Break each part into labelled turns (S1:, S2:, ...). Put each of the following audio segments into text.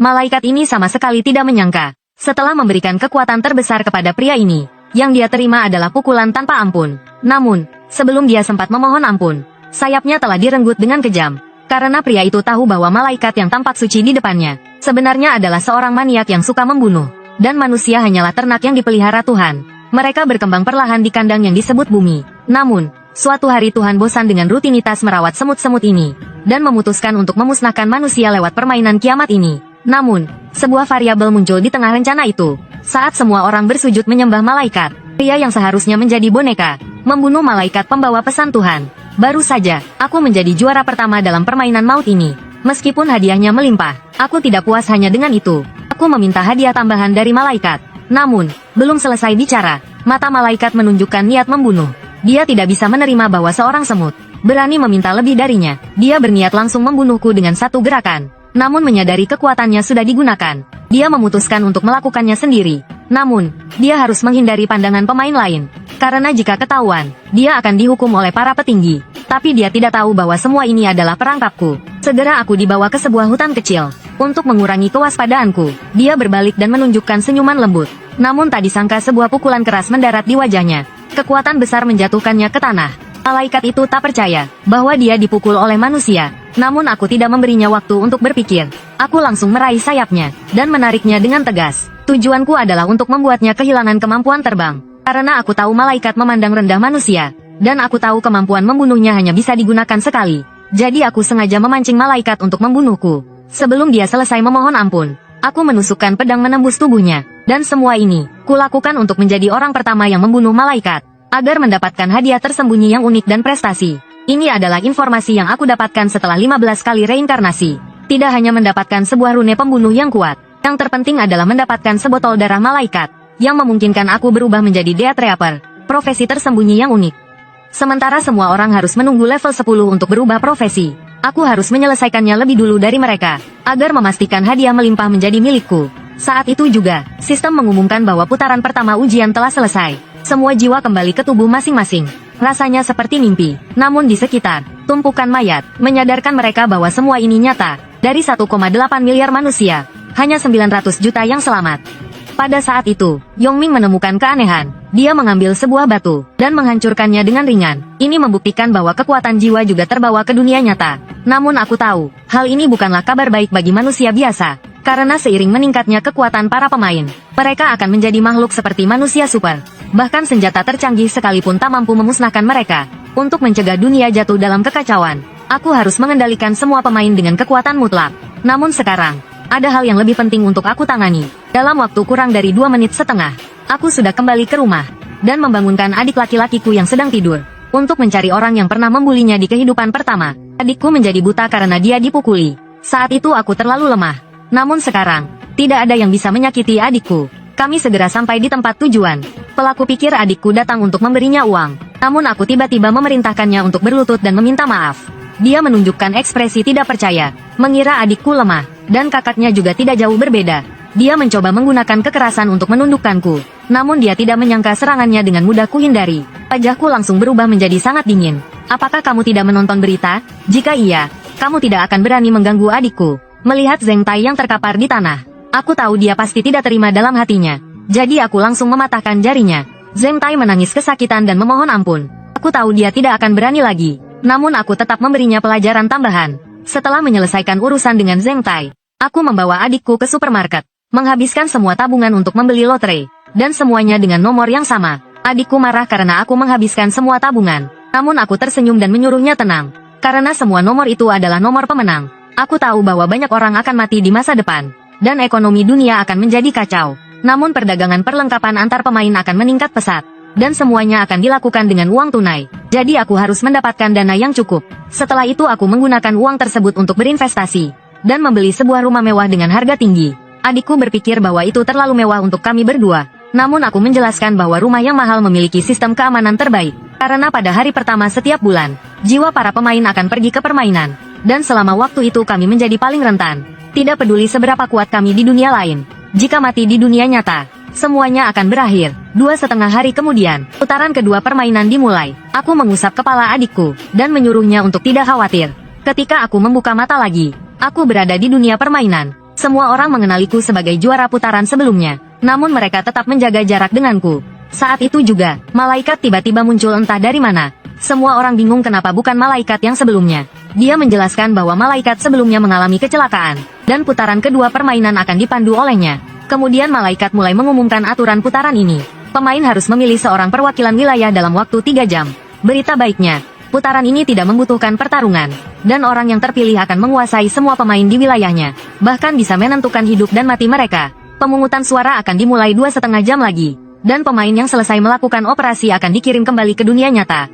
S1: Malaikat ini sama sekali tidak menyangka. Setelah memberikan kekuatan terbesar kepada pria ini, yang dia terima adalah pukulan tanpa ampun. Namun, sebelum dia sempat memohon ampun, sayapnya telah direnggut dengan kejam. Karena pria itu tahu bahwa malaikat yang tampak suci di depannya, sebenarnya adalah seorang maniak yang suka membunuh. Dan manusia hanyalah ternak yang dipelihara Tuhan. Mereka berkembang perlahan di kandang yang disebut bumi. Namun, suatu hari Tuhan bosan dengan rutinitas merawat semut-semut ini, dan memutuskan untuk memusnahkan manusia lewat permainan kiamat ini. Namun, sebuah variabel muncul di tengah rencana itu. Saat semua orang bersujud menyembah malaikat, pria yang seharusnya menjadi boneka, membunuh malaikat pembawa pesan Tuhan. Baru saja, aku menjadi juara pertama dalam permainan maut ini. Meskipun hadiahnya melimpah, aku tidak puas hanya dengan itu. Aku meminta hadiah tambahan dari malaikat. Namun, belum selesai bicara, mata malaikat menunjukkan niat membunuh. Dia tidak bisa menerima bahwa seorang semut berani meminta lebih darinya. Dia berniat langsung membunuhku dengan satu gerakan. Namun menyadari kekuatannya sudah digunakan, dia memutuskan untuk melakukannya sendiri. Namun, dia harus menghindari pandangan pemain lain. Karena jika ketahuan, dia akan dihukum oleh para petinggi. Tapi dia tidak tahu bahwa semua ini adalah perangkapku. Segera aku dibawa ke sebuah hutan kecil. Untuk mengurangi kewaspadaanku, dia berbalik dan menunjukkan senyuman lembut. Namun tak disangka sebuah pukulan keras mendarat di wajahnya. Kekuatan besar menjatuhkannya ke tanah. Malaikat itu tak percaya bahwa dia dipukul oleh manusia. Namun aku tidak memberinya waktu untuk berpikir. Aku langsung meraih sayapnya dan menariknya dengan tegas. Tujuanku adalah untuk membuatnya kehilangan kemampuan terbang. Karena aku tahu malaikat memandang rendah manusia. Dan aku tahu kemampuan membunuhnya hanya bisa digunakan sekali. Jadi aku sengaja memancing malaikat untuk membunuhku. Sebelum dia selesai memohon ampun, aku menusukkan pedang menembus tubuhnya. Dan semua ini, kulakukan untuk menjadi orang pertama yang membunuh malaikat. Agar mendapatkan hadiah tersembunyi yang unik dan prestasi. Ini adalah informasi yang aku dapatkan setelah 15 kali reinkarnasi. Tidak hanya mendapatkan sebuah rune pembunuh yang kuat. Yang terpenting adalah mendapatkan sebotol darah malaikat. Yang memungkinkan aku berubah menjadi Death Reaper. Profesi tersembunyi yang unik. Sementara semua orang harus menunggu level 10 untuk berubah profesi. Aku harus menyelesaikannya lebih dulu dari mereka, agar memastikan hadiah melimpah menjadi milikku. Saat itu juga, sistem mengumumkan bahwa putaran pertama ujian telah selesai. Semua jiwa kembali ke tubuh masing-masing. Rasanya seperti mimpi, namun di sekitar tumpukan mayat, menyadarkan mereka bahwa semua ini nyata. Dari 1,8 miliar manusia, hanya 900 juta yang selamat. Pada saat itu, Yongming menemukan keanehan. Dia mengambil sebuah batu, dan menghancurkannya dengan ringan. Ini membuktikan bahwa kekuatan jiwa juga terbawa ke dunia nyata. Namun aku tahu, hal ini bukanlah kabar baik bagi manusia biasa. Karena seiring meningkatnya kekuatan para pemain, mereka akan menjadi makhluk seperti manusia super. Bahkan senjata tercanggih sekalipun tak mampu memusnahkan mereka. Untuk mencegah dunia jatuh dalam kekacauan, aku harus mengendalikan semua pemain dengan kekuatan mutlak. Namun sekarang, ada hal yang lebih penting untuk aku tangani. Dalam waktu kurang dari 2 menit setengah, aku sudah kembali ke rumah, dan membangunkan adik laki-lakiku yang sedang tidur, untuk mencari orang yang pernah membulinya di kehidupan pertama. Adikku menjadi buta karena dia dipukuli. Saat itu aku terlalu lemah. Namun sekarang, tidak ada yang bisa menyakiti adikku. Kami segera sampai di tempat tujuan. Pelaku pikir adikku datang untuk memberinya uang. Namun aku tiba-tiba memerintahkannya untuk berlutut dan meminta maaf. Dia menunjukkan ekspresi tidak percaya, mengira adikku lemah, dan kakaknya juga tidak jauh berbeda. Dia mencoba menggunakan kekerasan untuk menundukkanku. Namun dia tidak menyangka serangannya dengan mudah kuhindari. Wajahku langsung berubah menjadi sangat dingin. Apakah kamu tidak menonton berita? Jika iya, kamu tidak akan berani mengganggu adikku. Melihat Zheng Tai yang terkapar di tanah, aku tahu dia pasti tidak terima dalam hatinya. Jadi aku langsung mematahkan jarinya. Zheng Tai menangis kesakitan dan memohon ampun. Aku tahu dia tidak akan berani lagi. Namun aku tetap memberinya pelajaran tambahan. Setelah menyelesaikan urusan dengan Zheng Tai, aku membawa adikku ke supermarket, menghabiskan semua tabungan untuk membeli lotre, dan semuanya dengan nomor yang sama. Adikku marah karena aku menghabiskan semua tabungan. Namun aku tersenyum dan menyuruhnya tenang. Karena semua nomor itu adalah nomor pemenang. Aku tahu bahwa banyak orang akan mati di masa depan, dan ekonomi dunia akan menjadi kacau. Namun perdagangan perlengkapan antar pemain akan meningkat pesat, dan semuanya akan dilakukan dengan uang tunai. Jadi aku harus mendapatkan dana yang cukup. Setelah itu aku menggunakan uang tersebut untuk berinvestasi, dan membeli sebuah rumah mewah dengan harga tinggi. Adikku berpikir bahwa itu terlalu mewah untuk kami berdua. Namun aku menjelaskan bahwa rumah yang mahal memiliki sistem keamanan terbaik. Karena pada hari pertama setiap bulan, jiwa para pemain akan pergi ke permainan. Dan selama waktu itu kami menjadi paling rentan. Tidak peduli seberapa kuat kami di dunia lain. Jika mati di dunia nyata, semuanya akan berakhir. 2,5 hari kemudian, putaran kedua permainan dimulai. Aku mengusap kepala adikku, dan menyuruhnya untuk tidak khawatir. Ketika aku membuka mata lagi, aku berada di dunia permainan. Semua orang mengenaliku sebagai juara putaran sebelumnya, namun mereka tetap menjaga jarak denganku. Saat itu juga, malaikat tiba-tiba muncul entah dari mana. Semua orang bingung kenapa bukan malaikat yang sebelumnya. Dia menjelaskan bahwa malaikat sebelumnya mengalami kecelakaan, dan putaran kedua permainan akan dipandu olehnya. Kemudian malaikat mulai mengumumkan aturan putaran ini. Pemain harus memilih seorang perwakilan wilayah dalam waktu 3 jam. Berita baiknya, putaran ini tidak membutuhkan pertarungan, dan orang yang terpilih akan menguasai semua pemain di wilayahnya, bahkan bisa menentukan hidup dan mati mereka. Pemungutan suara akan dimulai 2,5 jam lagi, dan pemain yang selesai melakukan operasi akan dikirim kembali ke dunia nyata.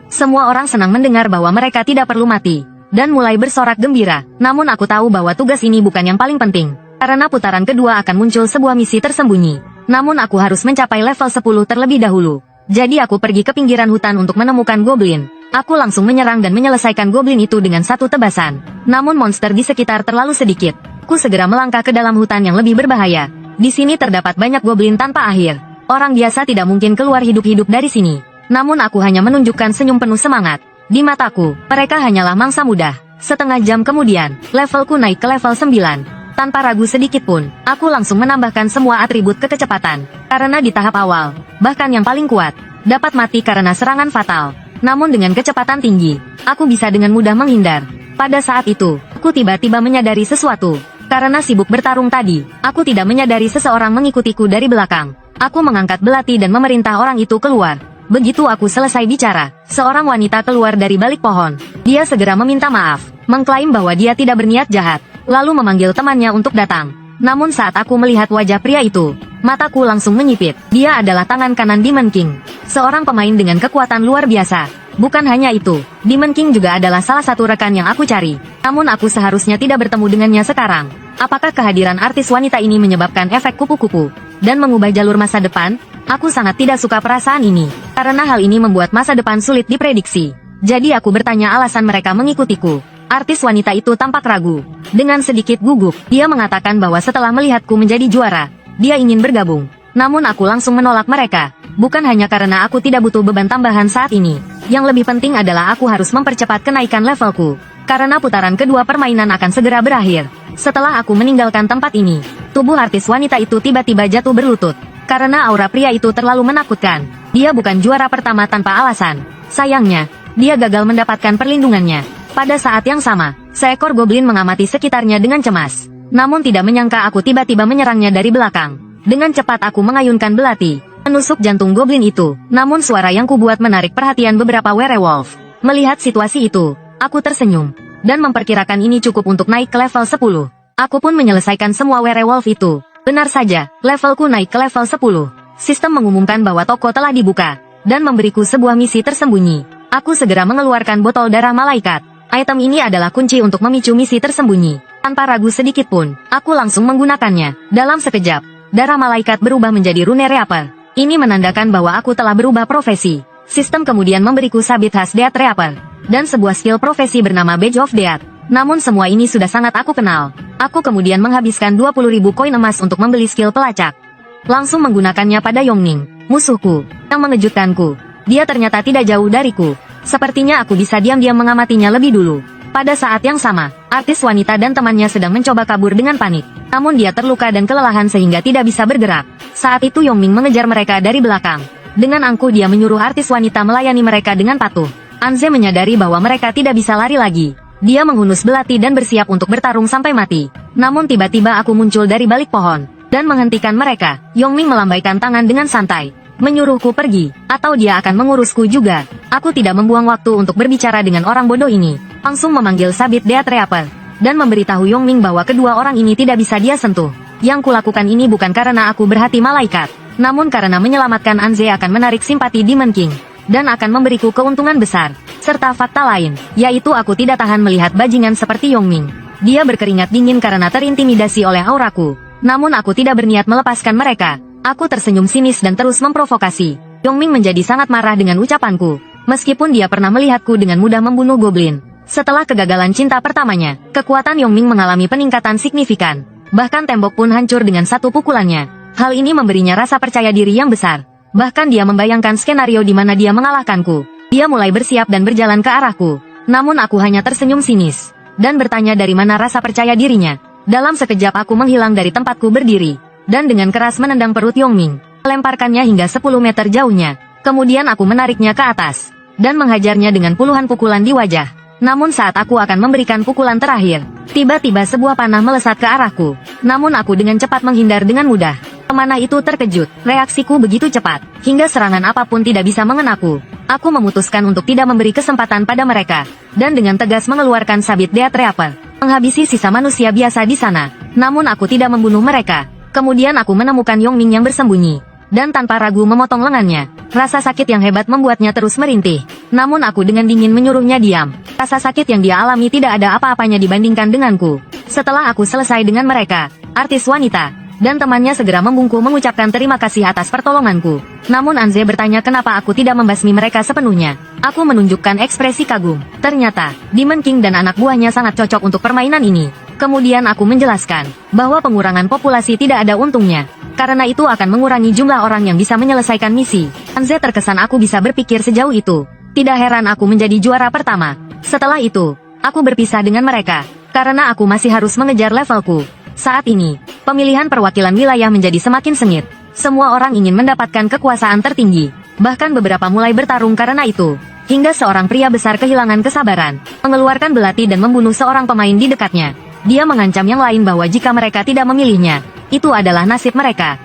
S1: Semua orang senang mendengar bahwa mereka tidak perlu mati, dan mulai bersorak gembira. Namun aku tahu bahwa tugas ini bukan yang paling penting, karena putaran kedua akan muncul sebuah misi tersembunyi. Namun aku harus mencapai level 10 terlebih dahulu. Jadi aku pergi ke pinggiran hutan untuk menemukan goblin. Aku langsung menyerang dan menyelesaikan goblin itu dengan satu tebasan. Namun monster di sekitar terlalu sedikit. Aku segera melangkah ke dalam hutan yang lebih berbahaya. Di sini terdapat banyak goblin tanpa akhir. Orang biasa tidak mungkin keluar hidup-hidup dari sini. Namun aku hanya menunjukkan senyum penuh semangat. Di mataku, mereka hanyalah mangsa mudah. Setengah jam kemudian, levelku naik ke level 9. Tanpa ragu sedikit pun, aku langsung menambahkan semua atribut kekecepatan. Karena di tahap awal, bahkan yang paling kuat, dapat mati karena serangan fatal. Namun dengan kecepatan tinggi, aku bisa dengan mudah menghindar. Pada saat itu, aku tiba-tiba menyadari sesuatu. Karena sibuk bertarung tadi, aku tidak menyadari seseorang mengikutiku dari belakang. Aku mengangkat belati dan memerintah orang itu keluar. Begitu aku selesai bicara, seorang wanita keluar dari balik pohon. Dia segera meminta maaf, mengklaim bahwa dia tidak berniat jahat, lalu memanggil temannya untuk datang. Namun saat aku melihat wajah pria itu, mataku langsung menyipit. Dia adalah tangan kanan Demon King, seorang pemain dengan kekuatan luar biasa. Bukan hanya itu, Demon King juga adalah salah satu rekan yang aku cari. Namun aku seharusnya tidak bertemu dengannya sekarang. Apakah kehadiran artis wanita ini menyebabkan efek kupu-kupu dan mengubah jalur masa depan? Aku sangat tidak suka perasaan ini, karena hal ini membuat masa depan sulit diprediksi. Jadi aku bertanya alasan mereka mengikutiku. Artis wanita itu tampak ragu. Dengan sedikit gugup, dia mengatakan bahwa setelah melihatku menjadi juara, dia ingin bergabung. Namun aku langsung menolak mereka. Bukan hanya karena aku tidak butuh beban tambahan saat ini. Yang lebih penting adalah aku harus mempercepat kenaikan levelku. Karena putaran kedua permainan akan segera berakhir. Setelah aku meninggalkan tempat ini, tubuh artis wanita itu tiba-tiba jatuh berlutut. Karena aura pria itu terlalu menakutkan. Dia bukan juara pertama tanpa alasan. Sayangnya, dia gagal mendapatkan perlindungannya. Pada saat yang sama, seekor goblin mengamati sekitarnya dengan cemas. Namun tidak menyangka aku tiba-tiba menyerangnya dari belakang. Dengan cepat aku mengayunkan belati, menusuk jantung goblin itu. Namun suara yang kubuat menarik perhatian beberapa werewolf. Melihat situasi itu, aku tersenyum, dan memperkirakan ini cukup untuk naik ke level 10. Aku pun menyelesaikan semua werewolf itu. Benar saja, levelku naik ke level 10. Sistem mengumumkan bahwa toko telah dibuka, dan memberiku sebuah misi tersembunyi. Aku segera mengeluarkan botol darah malaikat. Item ini adalah kunci untuk memicu misi tersembunyi. Tanpa ragu sedikit pun, aku langsung menggunakannya. Dalam sekejap, darah malaikat berubah menjadi rune Reaper. Ini menandakan bahwa aku telah berubah profesi. Sistem kemudian memberiku sabit khas Death Reaper, dan sebuah skill profesi bernama Badge of Death. Namun semua ini sudah sangat aku kenal. Aku kemudian menghabiskan 20.000 koin emas untuk membeli skill pelacak. Langsung menggunakannya pada Yongning, musuhku. Yang mengejutkanku, dia ternyata tidak jauh dariku. Sepertinya aku bisa diam-diam mengamatinya lebih dulu. Pada saat yang sama, artis wanita dan temannya sedang mencoba kabur dengan panik. Namun dia terluka dan kelelahan sehingga tidak bisa bergerak. Saat itu Yongning mengejar mereka dari belakang. Dengan angkuh dia menyuruh artis wanita melayani mereka dengan patuh. Anze menyadari bahwa mereka tidak bisa lari lagi. Dia menghunus belati dan bersiap untuk bertarung sampai mati. Namun tiba-tiba aku muncul dari balik pohon dan menghentikan mereka. Yongning melambaikan tangan dengan santai, menyuruhku pergi, atau dia akan mengurusku juga. Aku tidak membuang waktu untuk berbicara dengan orang bodoh ini. Langsung memanggil sabit Death Reaper dan memberitahu Yongning bahwa kedua orang ini tidak bisa dia sentuh. Yang kulakukan ini bukan karena aku berhati malaikat, namun karena menyelamatkan Anze akan menarik simpati Demon King dan akan memberiku keuntungan besar. Serta fakta lain, yaitu aku tidak tahan melihat bajingan seperti Yongning. Dia berkeringat dingin karena terintimidasi oleh auraku. Namun aku tidak berniat melepaskan mereka. Aku tersenyum sinis dan terus memprovokasi. Yongning menjadi sangat marah dengan ucapanku. Meskipun dia pernah melihatku dengan mudah membunuh goblin. Setelah kegagalan cinta pertamanya, kekuatan Yongning mengalami peningkatan signifikan. Bahkan tembok pun hancur dengan satu pukulannya. Hal ini memberinya rasa percaya diri yang besar. Bahkan dia membayangkan skenario di mana dia mengalahkanku. Dia mulai bersiap dan berjalan ke arahku. Namun aku hanya tersenyum sinis dan bertanya dari mana rasa percaya dirinya. Dalam sekejap aku menghilang dari tempatku berdiri, dan dengan keras menendang perut Yongming, melemparkannya hingga 10 meter jauhnya. Kemudian aku menariknya ke atas, dan menghajarnya dengan puluhan pukulan di wajah. Namun saat aku akan memberikan pukulan terakhir, tiba-tiba sebuah panah melesat ke arahku. Namun aku dengan cepat menghindar dengan mudah. Pemanah itu terkejut, reaksiku begitu cepat, hingga serangan apapun tidak bisa mengenaku. Aku memutuskan untuk tidak memberi kesempatan pada mereka, dan dengan tegas mengeluarkan sabit Death Reaper, menghabisi sisa manusia biasa di sana. Namun aku tidak membunuh mereka. Kemudian aku menemukan Yongming yang bersembunyi, dan tanpa ragu memotong lengannya. Rasa sakit yang hebat membuatnya terus merintih. Namun aku dengan dingin menyuruhnya diam. Rasa sakit yang dia alami tidak ada apa-apanya dibandingkan denganku. Setelah aku selesai dengan mereka, artis wanita dan temannya segera membungkuk mengucapkan terima kasih atas pertolonganku. Namun Anze bertanya kenapa aku tidak membasmi mereka sepenuhnya. Aku menunjukkan ekspresi kagum. Ternyata, Demon King dan anak buahnya sangat cocok untuk permainan ini. Kemudian aku menjelaskan bahwa pengurangan populasi tidak ada untungnya, karena itu akan mengurangi jumlah orang yang bisa menyelesaikan misi. Anze terkesan aku bisa berpikir sejauh itu. Tidak heran aku menjadi juara pertama. Setelah itu, aku berpisah dengan mereka, karena aku masih harus mengejar levelku. Saat ini, pemilihan perwakilan wilayah menjadi semakin sengit. Semua orang ingin mendapatkan kekuasaan tertinggi. Bahkan beberapa mulai bertarung karena itu. Hingga seorang pria besar kehilangan kesabaran, mengeluarkan belati dan membunuh seorang pemain di dekatnya. Dia mengancam yang lain bahwa jika mereka tidak memilihnya, itu adalah nasib mereka.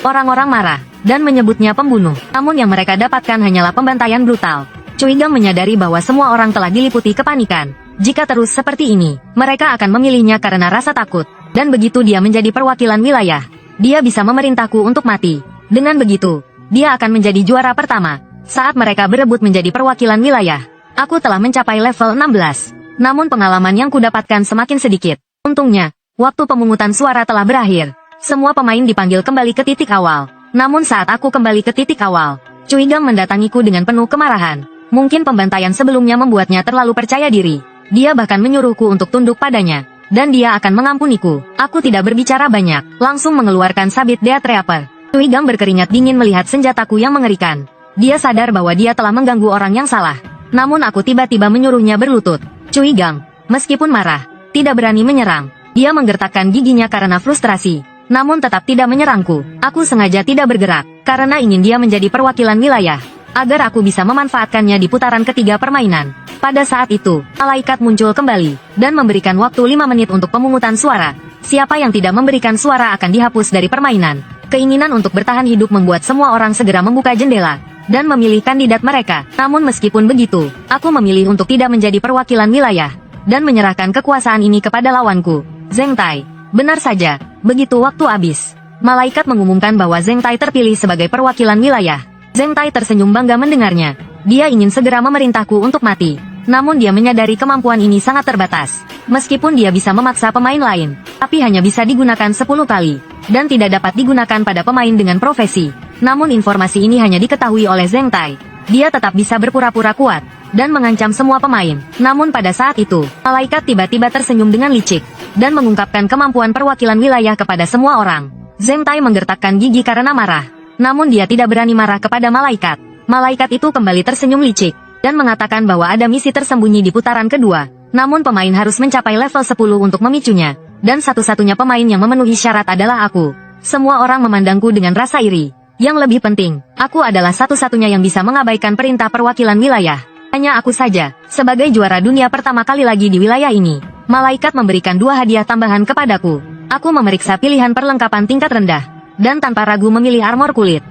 S1: Orang-orang marah, dan menyebutnya pembunuh. Namun yang mereka dapatkan hanyalah pembantaian brutal. Cui Gang menyadari bahwa semua orang telah diliputi kepanikan. Jika terus seperti ini, mereka akan memilihnya karena rasa takut. Dan begitu dia menjadi perwakilan wilayah, dia bisa memerintahku untuk mati. Dengan begitu, dia akan menjadi juara pertama. Saat mereka berebut menjadi perwakilan wilayah, aku telah mencapai level 16. Namun pengalaman yang kudapatkan semakin sedikit. Untungnya, waktu pemungutan suara telah berakhir. Semua pemain dipanggil kembali ke titik awal. Namun saat aku kembali ke titik awal, Cui Gang mendatangiku dengan penuh kemarahan. Mungkin pembantaian sebelumnya membuatnya terlalu percaya diri. Dia bahkan menyuruhku untuk tunduk padanya. Dan dia akan mengampuniku. Aku tidak berbicara banyak, langsung mengeluarkan sabit Death Reaper. Cui Gang berkeringat dingin melihat senjataku yang mengerikan. Dia sadar bahwa dia telah mengganggu orang yang salah. Namun aku tiba-tiba menyuruhnya berlutut. Cui Gang, meskipun marah, tidak berani menyerang. Dia menggertakkan giginya karena frustrasi, namun tetap tidak menyerangku. Aku sengaja tidak bergerak, karena ingin dia menjadi perwakilan wilayah, agar aku bisa memanfaatkannya di putaran ketiga permainan. Pada saat itu, malaikat muncul kembali, dan memberikan waktu 5 menit untuk pemungutan suara. Siapa yang tidak memberikan suara akan dihapus dari permainan. Keinginan untuk bertahan hidup membuat semua orang segera membuka jendela, dan memilih kandidat mereka. Namun meskipun begitu, aku memilih untuk tidak menjadi perwakilan wilayah, dan menyerahkan kekuasaan ini kepada lawanku, Zheng Tai. Benar saja, begitu waktu habis, malaikat mengumumkan bahwa Zheng Tai terpilih sebagai perwakilan wilayah. Zheng Tai tersenyum bangga mendengarnya. Dia ingin segera memerintahku untuk mati. Namun dia menyadari kemampuan ini sangat terbatas. Meskipun dia bisa memaksa pemain lain, tapi hanya bisa digunakan 10 kali, dan tidak dapat digunakan pada pemain dengan profesi. Namun informasi ini hanya diketahui oleh Zheng Tai. Dia tetap bisa berpura-pura kuat, dan mengancam semua pemain. Namun pada saat itu, malaikat tiba-tiba tersenyum dengan licik, dan mengungkapkan kemampuan perwakilan wilayah kepada semua orang. Zheng Tai menggertakkan gigi karena marah. Namun dia tidak berani marah kepada malaikat. Malaikat itu kembali tersenyum licik, dan mengatakan bahwa ada misi tersembunyi di putaran kedua. Namun pemain harus mencapai level 10 untuk memicunya. Dan satu-satunya pemain yang memenuhi syarat adalah aku. Semua orang memandangku dengan rasa iri. Yang lebih penting, aku adalah satu-satunya yang bisa mengabaikan perintah perwakilan wilayah. Hanya aku saja, sebagai juara dunia pertama kali lagi di wilayah ini. Malaikat memberikan 2 hadiah tambahan kepadaku. Aku memeriksa pilihan perlengkapan tingkat rendah, dan tanpa ragu memilih armor kulit.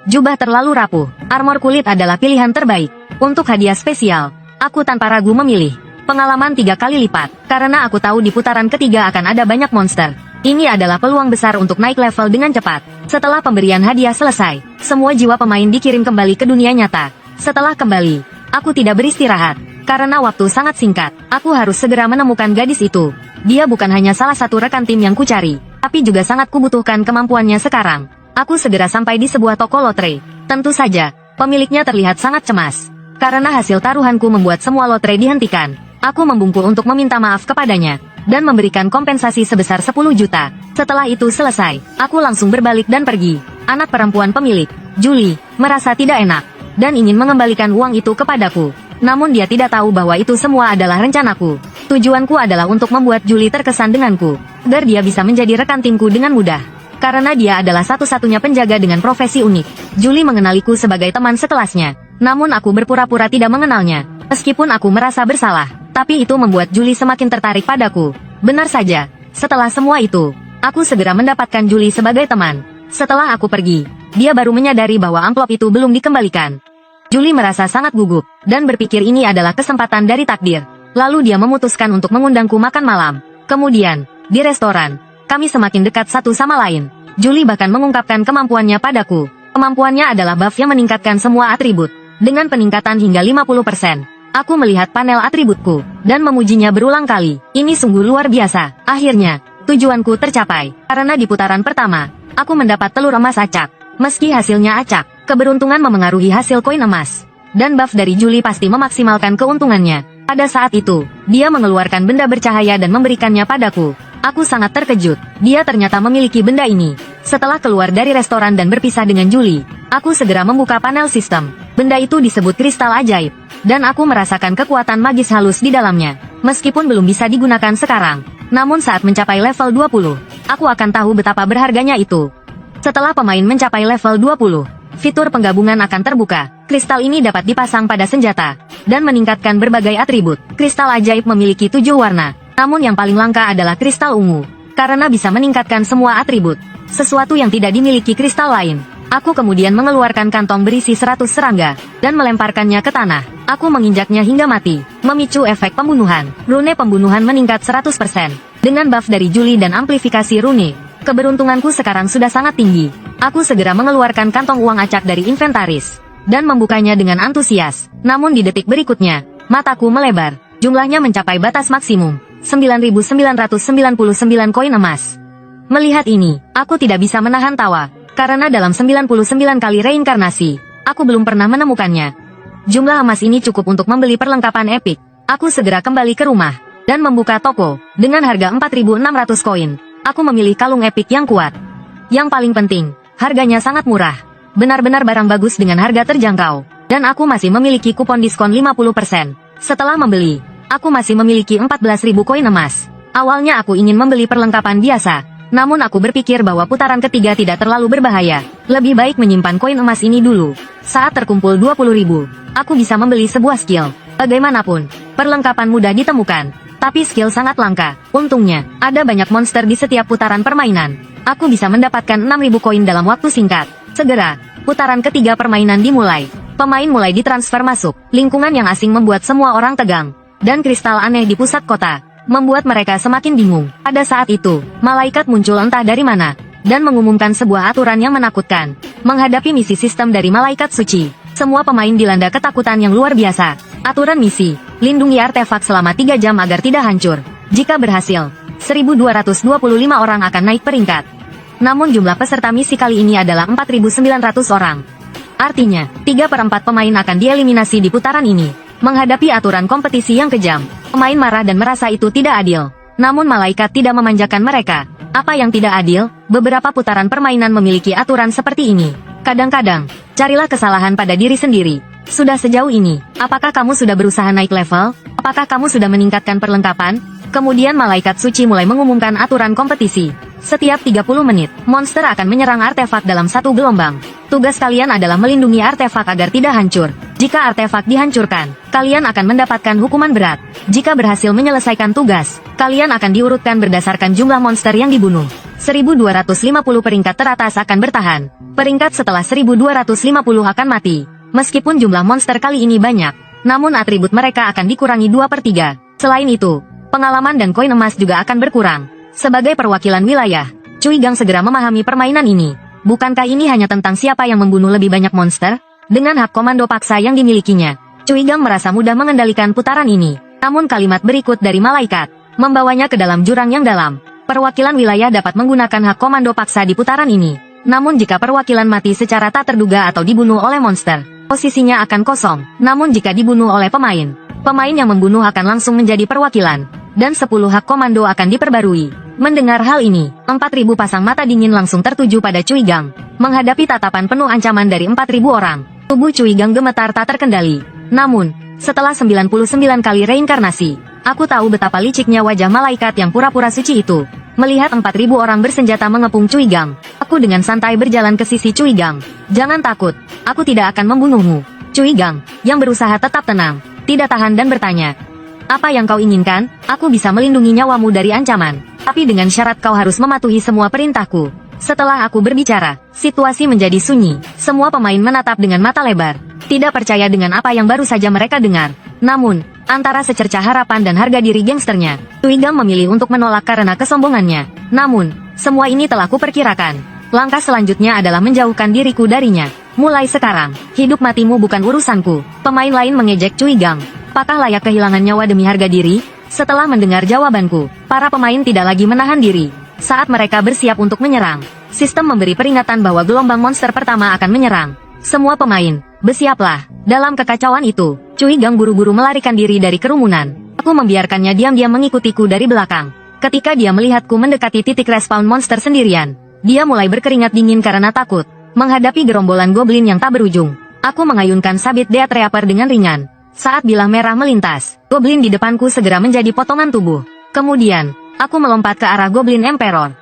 S1: Jubah terlalu rapuh, armor kulit adalah pilihan terbaik. Untuk hadiah spesial, aku tanpa ragu memilih pengalaman 3 kali lipat, karena aku tahu di putaran ketiga akan ada banyak monster. Ini adalah peluang besar untuk naik level dengan cepat. Setelah pemberian hadiah selesai, semua jiwa pemain dikirim kembali ke dunia nyata. Setelah kembali, aku tidak beristirahat, karena waktu sangat singkat. Aku harus segera menemukan gadis itu. Dia bukan hanya salah satu rekan tim yang kucari, tapi juga sangat kubutuhkan kemampuannya sekarang. Aku segera sampai di sebuah toko lotre. Tentu saja, pemiliknya terlihat sangat cemas. Karena hasil taruhanku membuat semua lotre dihentikan, aku membungkuk untuk meminta maaf kepadanya, dan memberikan kompensasi sebesar 10 juta. Setelah itu selesai, aku langsung berbalik dan pergi. Anak perempuan pemilik, Julie, merasa tidak enak, dan ingin mengembalikan uang itu kepadaku. Namun dia tidak tahu bahwa itu semua adalah rencanaku. Tujuanku adalah untuk membuat Julie terkesan denganku, agar dia bisa menjadi rekan timku dengan mudah. Karena dia adalah satu-satunya penjaga dengan profesi unik. Julie mengenaliku sebagai teman sekelasnya. Namun aku berpura-pura tidak mengenalnya. Meskipun aku merasa bersalah, tapi itu membuat Julie semakin tertarik padaku. Benar saja, setelah semua itu, aku segera mendapatkan Julie sebagai teman. Setelah aku pergi, dia baru menyadari bahwa amplop itu belum dikembalikan. Julie merasa sangat gugup, dan berpikir ini adalah kesempatan dari takdir. Lalu dia memutuskan untuk mengundangku makan malam. Kemudian, di restoran, kami semakin dekat satu sama lain. Julie bahkan mengungkapkan kemampuannya padaku. Kemampuannya adalah buff yang meningkatkan semua atribut. Dengan peningkatan hingga 50%. Aku melihat panel atributku, dan memujinya berulang kali. Ini sungguh luar biasa. Akhirnya, tujuanku tercapai. Karena di putaran pertama, aku mendapat telur emas acak. Meski hasilnya acak, keberuntungan memengaruhi hasil koin emas. Dan buff dari Julie pasti memaksimalkan keuntungannya. Pada saat itu, dia mengeluarkan benda bercahaya dan memberikannya padaku. Aku sangat terkejut, dia ternyata memiliki benda ini. Setelah keluar dari restoran dan berpisah dengan Julie, aku segera membuka panel sistem. Benda itu disebut kristal ajaib, dan aku merasakan kekuatan magis halus di dalamnya. Meskipun belum bisa digunakan sekarang, namun saat mencapai level 20, aku akan tahu betapa berharganya itu. Setelah pemain mencapai level 20, fitur penggabungan akan terbuka. Kristal ini dapat dipasang pada senjata, dan meningkatkan berbagai atribut. Kristal ajaib memiliki 7 warna, namun yang paling langka adalah kristal ungu, karena bisa meningkatkan semua atribut, sesuatu yang tidak dimiliki kristal lain. Aku kemudian mengeluarkan kantong berisi 100 serangga, dan melemparkannya ke tanah. Aku menginjaknya hingga mati, memicu efek pembunuhan. Rune pembunuhan meningkat 100%. Dengan buff dari Julie dan amplifikasi rune, keberuntunganku sekarang sudah sangat tinggi. Aku segera mengeluarkan kantong uang acak dari inventaris, dan membukanya dengan antusias. Namun di detik berikutnya, mataku melebar. Jumlahnya mencapai batas maksimum, 9.999 koin emas. Melihat ini, aku tidak bisa menahan tawa, karena dalam 99 kali reinkarnasi, aku belum pernah menemukannya. Jumlah emas ini cukup untuk membeli perlengkapan epik. Aku segera kembali ke rumah, dan membuka toko, dengan harga 4.600 koin. Aku memilih kalung epik yang kuat. Yang paling penting, harganya sangat murah. Benar-benar barang bagus dengan harga terjangkau. Dan aku masih memiliki kupon diskon 50%. Setelah membeli, aku masih memiliki 14.000 koin emas. Awalnya aku ingin membeli perlengkapan biasa. Namun aku berpikir bahwa putaran ketiga tidak terlalu berbahaya. Lebih baik menyimpan koin emas ini dulu. Saat terkumpul 20.000, aku bisa membeli sebuah skill. Bagaimanapun, perlengkapan mudah ditemukan. Tapi skill sangat langka. Untungnya, ada banyak monster di setiap putaran permainan. Aku bisa mendapatkan 6.000 koin dalam waktu singkat. Segera, putaran ketiga permainan dimulai. Pemain mulai ditransfer masuk. Lingkungan yang asing membuat semua orang tegang. Dan kristal aneh di pusat kota membuat mereka semakin bingung. Pada saat itu, malaikat muncul entah dari mana, dan mengumumkan sebuah aturan yang menakutkan. Menghadapi misi sistem dari malaikat suci, semua pemain dilanda ketakutan yang luar biasa. Aturan misi, lindungi artefak selama 3 jam agar tidak hancur. Jika berhasil, 1.225 orang akan naik peringkat. Namun jumlah peserta misi kali ini adalah 4.900 orang. Artinya, 3/4 pemain akan dieliminasi di putaran ini. Menghadapi aturan kompetisi yang kejam, pemain marah dan merasa itu tidak adil. Namun malaikat tidak memanjakan mereka. Apa yang tidak adil? Beberapa putaran permainan memiliki aturan seperti ini. Kadang-kadang, carilah kesalahan pada diri sendiri. Sudah sejauh ini, apakah kamu sudah berusaha naik level? Apakah kamu sudah meningkatkan perlengkapan? Kemudian malaikat suci mulai mengumumkan aturan kompetisi. Setiap 30 menit, monster akan menyerang artefak dalam satu gelombang. Tugas kalian adalah melindungi artefak agar tidak hancur. Jika artefak dihancurkan, kalian akan mendapatkan hukuman berat. Jika berhasil menyelesaikan tugas, kalian akan diurutkan berdasarkan jumlah monster yang dibunuh. 1.250 peringkat teratas akan bertahan. Peringkat setelah 1.250 akan mati. Meskipun jumlah monster kali ini banyak, namun atribut mereka akan dikurangi 2/3. Selain itu, pengalaman dan koin emas juga akan berkurang. Sebagai perwakilan wilayah, Cui Gang segera memahami permainan ini. Bukankah ini hanya tentang siapa yang membunuh lebih banyak monster? Dengan hak komando paksa yang dimilikinya, Cui Gang merasa mudah mengendalikan putaran ini. Namun kalimat berikut dari malaikat membawanya ke dalam jurang yang dalam. Perwakilan wilayah dapat menggunakan hak komando paksa di putaran ini. Namun jika perwakilan mati secara tak terduga atau dibunuh oleh monster, posisinya akan kosong. Namun jika dibunuh oleh pemain, pemain yang membunuh akan langsung menjadi perwakilan. Dan 10 hak komando akan diperbarui. Mendengar hal ini, 4.000 pasang mata dingin langsung tertuju pada Cui Gang. Menghadapi tatapan penuh ancaman dari 4.000 orang, tubuh Cui Gang gemetar tak terkendali. Namun, setelah 99 kali reinkarnasi, Aku tahu betapa liciknya wajah malaikat yang pura-pura suci itu. Melihat 4.000 orang bersenjata mengepung Cui Gang, aku dengan santai berjalan ke sisi Cui Gang. Jangan takut, aku tidak akan membunuhmu. Cui Gang, yang berusaha tetap tenang, tidak tahan dan bertanya. Apa yang kau inginkan? Aku bisa melindungi nyawamu dari ancaman. Tapi dengan syarat kau harus mematuhi semua perintahku. Setelah aku berbicara, situasi menjadi sunyi. Semua pemain menatap dengan mata lebar. Tidak percaya dengan apa yang baru saja mereka dengar. Namun, antara secercah harapan dan harga diri gangsternya, Cui Gang memilih untuk menolak karena kesombongannya. Namun, semua ini telah kuperkirakan. Langkah selanjutnya adalah menjauhkan diriku darinya. Mulai sekarang, hidup matimu bukan urusanku. Pemain lain mengejek Cui Gang. Apakah layak kehilangan nyawa demi harga diri? Setelah mendengar jawabanku, para pemain tidak lagi menahan diri. Saat mereka bersiap untuk menyerang, sistem memberi peringatan bahwa gelombang monster pertama akan menyerang. Semua pemain, bersiaplah. Dalam kekacauan itu, Cui Gang buru-buru melarikan diri dari kerumunan. Aku membiarkannya diam-diam mengikutiku dari belakang. Ketika dia melihatku mendekati titik respawn monster sendirian, dia mulai berkeringat dingin karena takut. Menghadapi gerombolan goblin yang tak berujung, aku mengayunkan sabit Death Reaper dengan ringan. Saat bilah merah melintas, goblin di depanku segera menjadi potongan tubuh. Kemudian, aku melompat ke arah Goblin Emperor.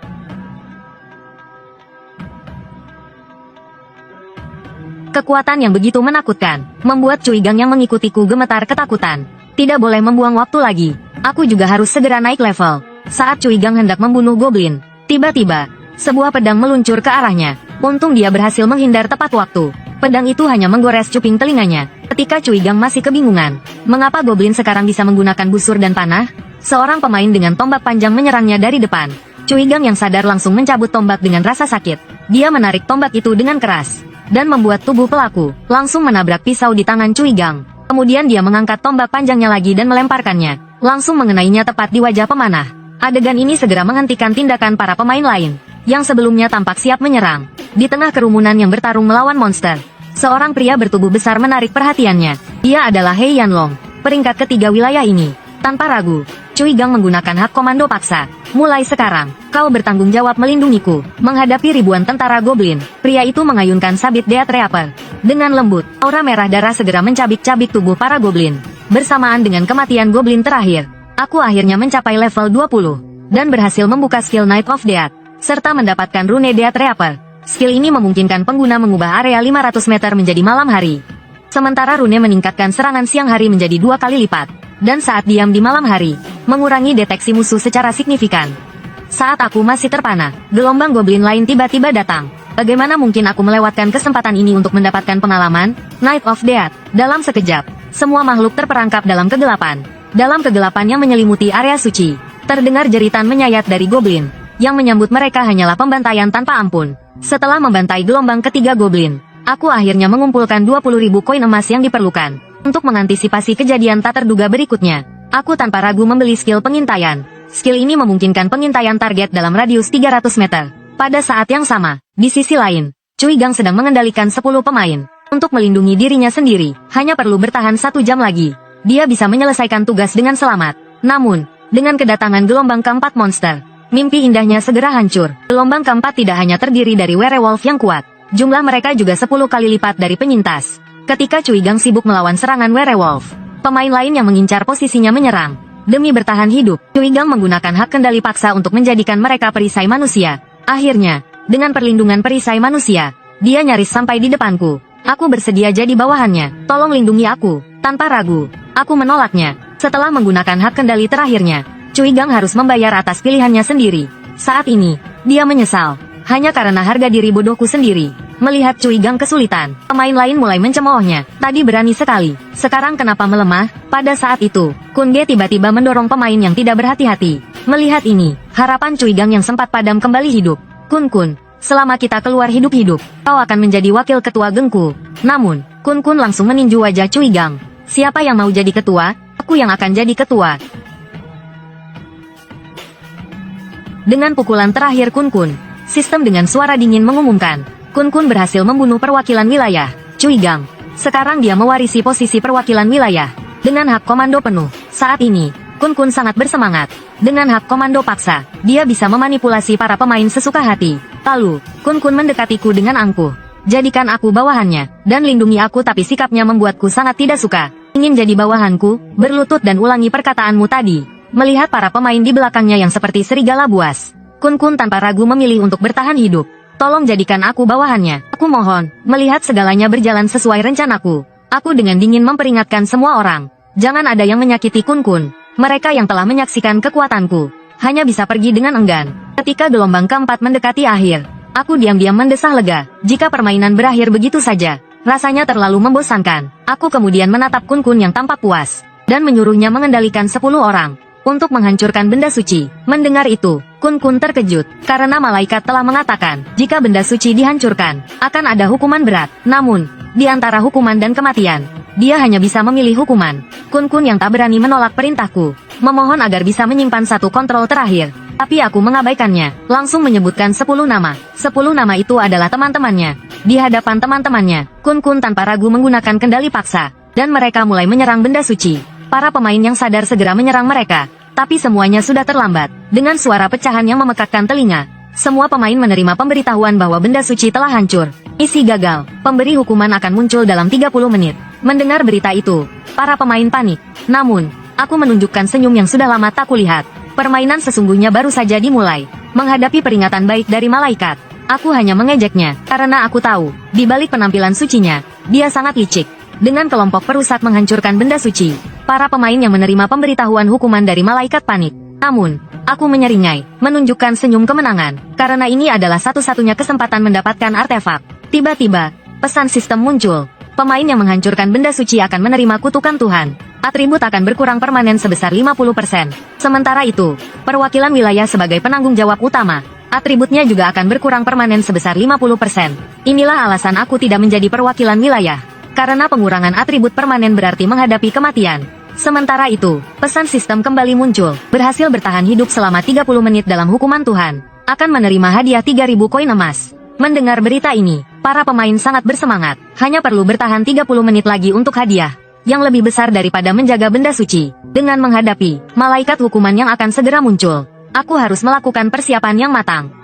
S1: Kekuatan yang begitu menakutkan, membuat Cui Gang yang mengikutiku gemetar ketakutan. Tidak boleh membuang waktu lagi. Aku juga harus segera naik level. Saat Cui Gang hendak membunuh goblin, tiba-tiba, sebuah pedang meluncur ke arahnya. Untung dia berhasil menghindar tepat waktu. Pedang itu hanya menggores cuping telinganya. Ketika Cui Gang masih kebingungan, mengapa goblin sekarang bisa menggunakan busur dan panah? Seorang pemain dengan tombak panjang menyerangnya dari depan. Cui Gang yang sadar langsung mencabut tombak dengan rasa sakit. Dia menarik tombak itu dengan keras, dan membuat tubuh pelaku langsung menabrak pisau di tangan Cui Gang. Kemudian dia mengangkat tombak panjangnya lagi dan melemparkannya, langsung mengenainya tepat di wajah pemanah. Adegan ini segera menghentikan tindakan para pemain lain, yang sebelumnya tampak siap menyerang. Di tengah kerumunan yang bertarung melawan monster, seorang pria bertubuh besar menarik perhatiannya. Dia adalah He Yanlong, peringkat ketiga wilayah ini. Tanpa ragu, Cui Gang menggunakan hak komando paksa. Mulai sekarang, kau bertanggung jawab melindungiku. Menghadapi ribuan tentara goblin, pria itu mengayunkan sabit Death Reaper. Dengan lembut, aura merah darah segera mencabik-cabik tubuh para goblin. Bersamaan dengan kematian goblin terakhir, aku akhirnya mencapai level 20, dan berhasil membuka skill Night of Death, serta mendapatkan rune Death Reaper. Skill ini memungkinkan pengguna mengubah area 500 meter menjadi malam hari. Sementara rune meningkatkan serangan siang hari menjadi 2 kali lipat. Dan saat diam di malam hari, mengurangi deteksi musuh secara signifikan. Saat aku masih terpana, gelombang goblin lain tiba-tiba datang. Bagaimana mungkin aku melewatkan kesempatan ini untuk mendapatkan pengalaman? Night of Death. Dalam sekejap, semua makhluk terperangkap dalam kegelapan. Dalam kegelapan yang menyelimuti area suci, terdengar jeritan menyayat dari goblin. Yang menyambut mereka hanyalah pembantaian tanpa ampun. Setelah membantai gelombang ketiga goblin, aku akhirnya mengumpulkan 20.000 koin emas yang diperlukan. Untuk mengantisipasi kejadian tak terduga berikutnya, aku tanpa ragu membeli skill pengintaian. Skill ini memungkinkan pengintaian target dalam radius 300 meter. Pada saat yang sama, di sisi lain, Cui Gang sedang mengendalikan 10 pemain. Untuk melindungi dirinya sendiri, hanya perlu bertahan 1 jam lagi. Dia bisa menyelesaikan tugas dengan selamat. Namun, dengan kedatangan gelombang keempat monster, mimpi indahnya segera hancur. Gelombang keempat tidak hanya terdiri dari werewolf yang kuat, jumlah mereka juga 10 kali lipat dari penyintas. Ketika Cui Gang sibuk melawan serangan werewolf, pemain lain yang mengincar posisinya menyerang. Demi bertahan hidup, Cui Gang menggunakan hak kendali paksa untuk menjadikan mereka perisai manusia. Akhirnya, dengan perlindungan perisai manusia, dia nyaris sampai di depanku. Aku bersedia jadi bawahannya. Tolong lindungi aku. Tanpa ragu, aku menolaknya. Setelah menggunakan hak kendali terakhirnya, Cui Gang harus membayar atas pilihannya sendiri. Saat ini, dia menyesal. Hanya karena harga diri bodohku sendiri. Melihat Cui Gang kesulitan, pemain lain mulai mencemoohnya. Tadi berani sekali, sekarang kenapa melemah? Pada saat itu, Kun Ge tiba-tiba mendorong pemain yang tidak berhati-hati. Melihat ini, harapan Cui Gang yang sempat padam kembali hidup. Kun, selama kita keluar hidup-hidup, kau akan menjadi wakil ketua gengku. Namun, Kun langsung meninju wajah Cui Gang. Siapa yang mau jadi ketua? Aku yang akan jadi ketua. Dengan pukulan terakhir Kun, sistem dengan suara dingin mengumumkan, Kun berhasil membunuh perwakilan wilayah, Cui Gang. Sekarang dia mewarisi posisi perwakilan wilayah, dengan hak komando penuh. Saat ini, Kun sangat bersemangat. Dengan hak komando paksa, dia bisa memanipulasi para pemain sesuka hati. Lalu, Kun mendekatiku dengan angkuh. Jadikan aku bawahannya, dan lindungi aku, tapi sikapnya membuatku sangat tidak suka. Ingin jadi bawahanku? Berlutut dan ulangi perkataanmu tadi. Melihat para pemain di belakangnya yang seperti serigala buas, Kun tanpa ragu memilih untuk bertahan hidup. Tolong jadikan aku bawahannya. Aku mohon. Melihat segalanya berjalan sesuai rencanaku, aku dengan dingin memperingatkan semua orang. Jangan ada yang menyakiti Kun. Mereka yang telah menyaksikan kekuatanku hanya bisa pergi dengan enggan. Ketika gelombang keempat mendekati akhir, aku diam-diam mendesah lega. Jika permainan berakhir begitu saja, rasanya terlalu membosankan. Aku kemudian menatap Kun yang tampak puas, dan menyuruhnya mengendalikan 10 orang untuk menghancurkan benda suci. Mendengar itu, Kun terkejut, karena malaikat telah mengatakan, jika benda suci dihancurkan, akan ada hukuman berat. Namun, di antara hukuman dan kematian, dia hanya bisa memilih hukuman. Kun yang tak berani menolak perintahku, memohon agar bisa menyimpan satu kontrol terakhir. Tapi aku mengabaikannya, langsung menyebutkan 10 nama. 10 nama itu adalah teman-temannya. Di hadapan teman-temannya, Kun tanpa ragu menggunakan kendali paksa, dan mereka mulai menyerang benda suci. Para pemain yang sadar segera menyerang mereka, tapi semuanya sudah terlambat. Dengan suara pecahan yang memekakkan telinga, semua pemain menerima pemberitahuan bahwa benda suci telah hancur. Isi gagal, pemberi hukuman akan muncul dalam 30 menit. Mendengar berita itu, para pemain panik. Namun, aku menunjukkan senyum yang sudah lama tak kulihat. Permainan sesungguhnya baru saja dimulai. Menghadapi peringatan baik dari malaikat, aku hanya mengejeknya, karena aku tahu, di balik penampilan sucinya, dia sangat licik. Dengan kelompok perusak menghancurkan benda suci, para pemain yang menerima pemberitahuan hukuman dari malaikat panik. Namun, aku menyeringai, menunjukkan senyum kemenangan, karena ini adalah satu-satunya kesempatan mendapatkan artefak. Tiba-tiba, pesan sistem muncul. Pemain yang menghancurkan benda suci akan menerima kutukan Tuhan. Atribut akan berkurang permanen sebesar 50%. Sementara itu, perwakilan wilayah sebagai penanggung jawab utama, atributnya juga akan berkurang permanen sebesar 50%. Inilah alasan aku tidak menjadi perwakilan wilayah. Karena pengurangan atribut permanen berarti menghadapi kematian. Sementara itu, pesan sistem kembali muncul. Berhasil bertahan hidup selama 30 menit dalam hukuman Tuhan, akan menerima hadiah 3000 koin emas. Mendengar berita ini, para pemain sangat bersemangat. Hanya perlu bertahan 30 menit lagi untuk hadiah yang lebih besar daripada menjaga benda suci. Dengan menghadapi malaikat hukuman yang akan segera muncul, aku harus melakukan persiapan yang matang.